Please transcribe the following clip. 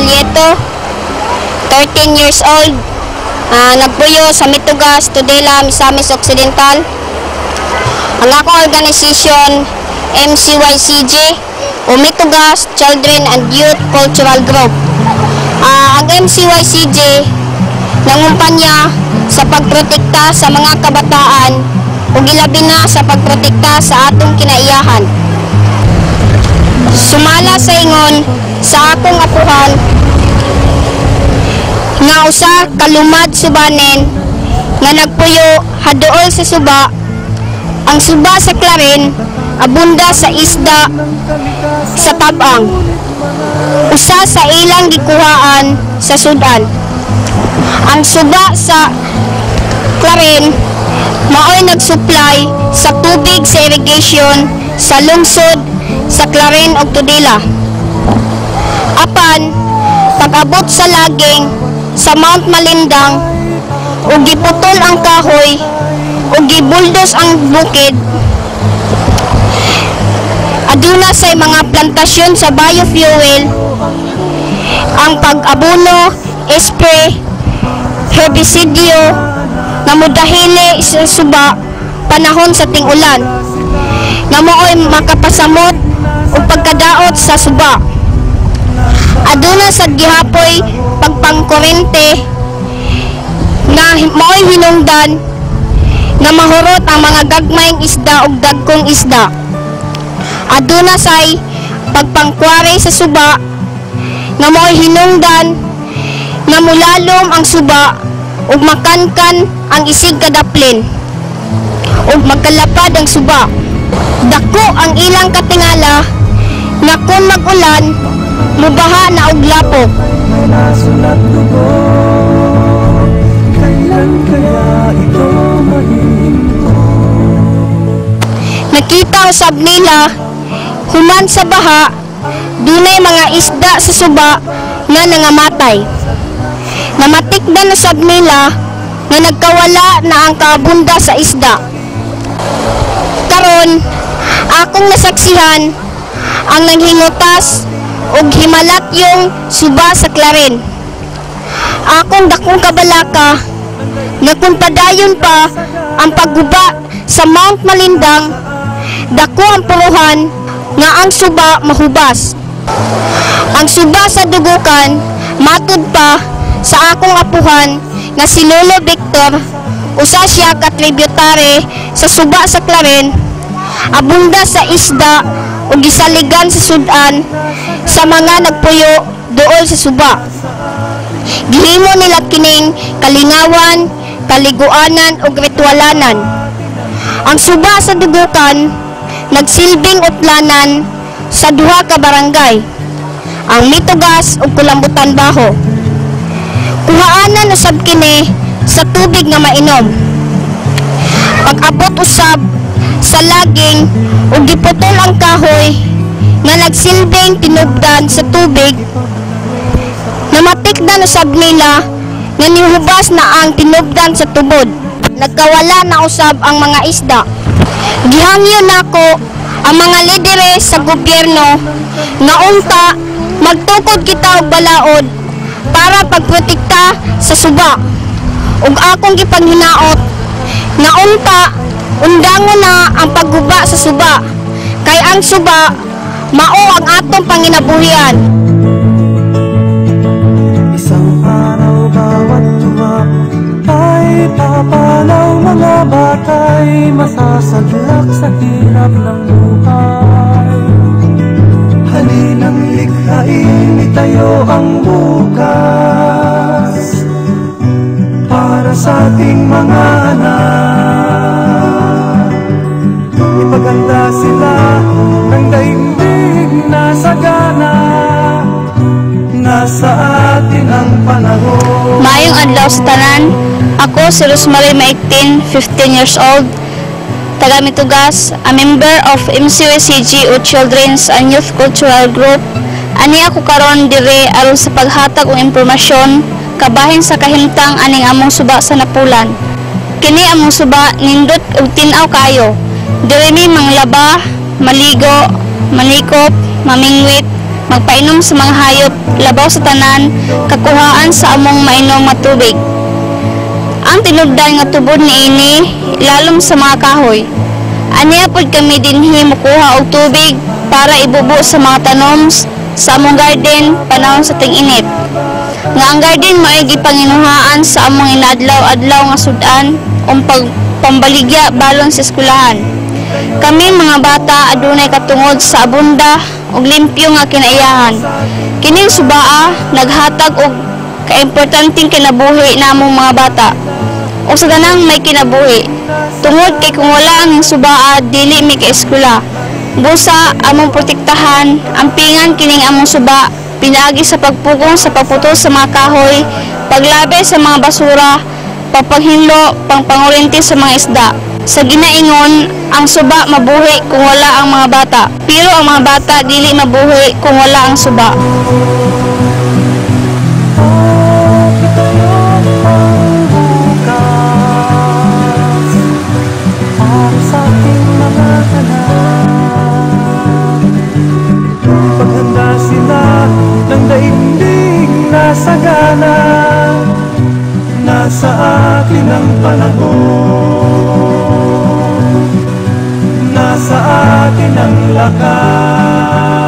Valieto, 13 years old, nagpuyo sa Mitugas, Tudela, Misamis Occidental. Ang akong organisasyon, MCYCG, o Mitugas Children and Youth Cultural Group. Ang MCYCG nangumpanya sa pagprotekta sa mga kabataan o gilabi na sa pagprotekta sa atong kinaiyahan. Sumala sa ingon sa akong apuhan nga usa kalumad subanen nga nagpuyo haduol sa suba. Ang suba sa Claren abunda sa isda sa tabang. Usa sa ilang gikuhaan sa Sudan. Ang suba sa Claren maoy nagsupply sa tubig sa irrigation sa lungsod sa Claren ug Tudela. Apan pag-abot sa laging sa Mount Malindang ug giputol ang kahoy ug gibuldos ang bukid, aduna say mga plantasyon sa biofuel. Ang pag-abono, spray, herbisidyo nga modahili sa suba panahon sa ting-ulan nga mooy makapasamot o pagkadaot sa suba. Aduna sa gihapoy pagpangkurente nga mooy hinungdan nga mahurot ang mga gagmayng isda ug dagkong isda. Aduna say pagpangkware sa suba nga mooy hinungdan nga mulalom ang suba ug makankan ang isig kadaplin ug magkalapad ang suba. Dako ang ilang katingala nga kung mag-ulan mubaha na og lapok. Nakita usab nila human sa baha dunay mga isda sa suba nga nangamatay. Namatikdan usab nila nga nagkawala na ang kaabunda sa isda. Karon akong nasaksihan ang nanghingutas ug himalat yung suba sa Claren. Akong dakong kabalaka nga kung padayon pa ang pagguba sa Mount Malindang, dako ang puruhan nga ang suba mahubas. Ang suba sa Dugukan matud pa sa akong apuhan nga si Lolo Victor, usa siya ka tributary sa suba sa Claren, abunda sa isda o gisaligan sa Sudan sa mga nagpuyo dool sa suba. Gihimo nila kining kalingawan, kaliguanan o ritualanan. Ang suba sa Dugukan nagsilbing utlanan sa duha ka barangay, ang Mitugas ug Kulambutan Baho. Kuhaanan usab kini sa tubig nga mainom. Pag-abot usab sa laging ug giputol ang kahoy nga nagsilbing tinubdan sa tubig, namatikdan usab nila nga nihubas na ang tinubdan sa tubod. Nagkawala na usab ang mga isda. Gihangyo nako ang mga lideres sa gobyerno nga unta magtukod kita og balaod para pagprotekta sa suba. Ug akong gipanghinaot nga unta undangon na ang pagguba sa suba kay ang suba mao ang atong panginabuhian. Isang araw bawat tuwa ay papanaw, mga batay masasadlak sa hirap ng buhay. Halinang likhain, itayo ang bukas para sa ating mga anak. Ipaganda sila ng daigdig na sagana, nasa atin ang panahon. Maayong adlaw sa tanan. Ako si Rosemary Maiktin, 15 years old, taga Mitugas, a member of MCYCG o Children's and Youth Cultural Group. Ani ako karon dire aron sa paghatag og impormasyon kabahin sa kahimtang aning among suba sa Napulan. Kini among suba nindot og tin-aw kayo. Dire mi manglaba, maligo, manikop, mamingwit, magpainom sa mga hayop, labaw sa tanan, kakuhaan sa among mainom nga tubig. Ang tinubdan nga tubod niini lalom sa mga kahoy. Aniya pod kami dinhi mokuha og tubig para ibubo sa mga tanom sa among garden panahon sa ting-init. Nga ang garden mao'y gipanginuhaan sa among inaadlaw-adlaw nga sudan pambaligya balon sa eskwelahan. Kami mga bata adunay katungod sa abunda ug limpyo nga kinaiyahan. Kining subaa naghatag og kaimportanteng kinabuhi namong mga bata. O sa tanang may kinabuhi. Tungod kay kung wala ang subaa dili mi ka eskwela. Busa among protektahan, ampingan kining among suba, pinaagi sa pagpugong sa pagputol sa mga kahoy, paglabi sa mga basura, pagpanghinlo, pangpangurinti sa mga isda. Sa ginaingon, ang suba mabuhi kung wala ang mga bata, pero ang mga bata dili mabuhi kung wala ang suba. Paghanda sila ng daigdig na sagana, nasa atin ang panahon, nasa atin ang lakas.